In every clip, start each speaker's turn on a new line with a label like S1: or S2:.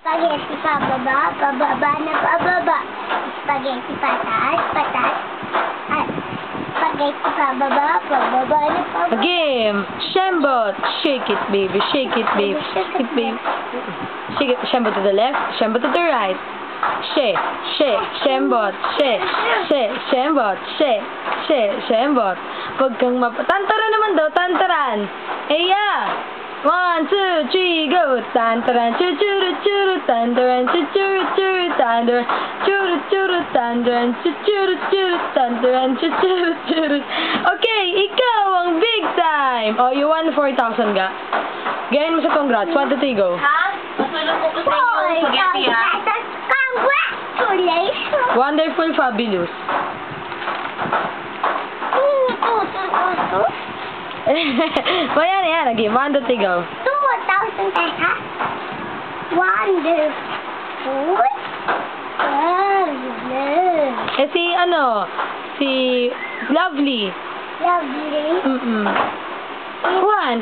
S1: Spaghetti pababa, pababa na pababa. Spaghetti pataas, pataas. At spaghetti pababa, pababa na pababa.
S2: Game. Shembot. Shake it, baby. Shake it, baby. Shake it, baby. Shake it. Shembot to the left. Shembot to the right. Shake. Shake. Shembot. Shake. Shake. Shembot. Shake. Shake. Shembot. Huwag kang tantaran naman daw. Tantaran. Eya. 1, 2, 3, go! Tantaran, chuchuru, churu, tantaran, chuchuru, churu, tantaran, churu, churu, tantaran, chuchuru, churu, tantaran, chuchuru, churu. Okay, ikaw ang big time! Oh, you won 4,000 ga. Gayan mo sa congrats. 1, 2, 3, go.
S3: Ha? Masulong ko sa inyo spaghetti, ha?
S1: Congratulations!
S2: Wonderful, fabulous. Well, yan. Okay, 1, 2, 3, go.
S1: 2,000 teka. Wonderful. Fabulous.
S2: Eh, si Lovely.
S1: Lovely.
S2: 1,000.
S1: 1,000.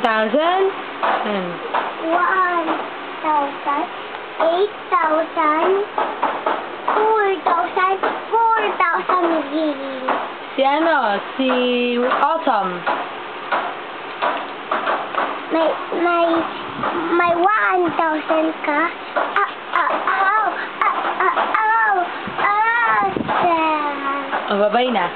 S1: 8,000. 4,000. 4,000 magiging.
S2: Si Autumn.
S1: May 1,000 ka.
S2: Oh, bye-bye na.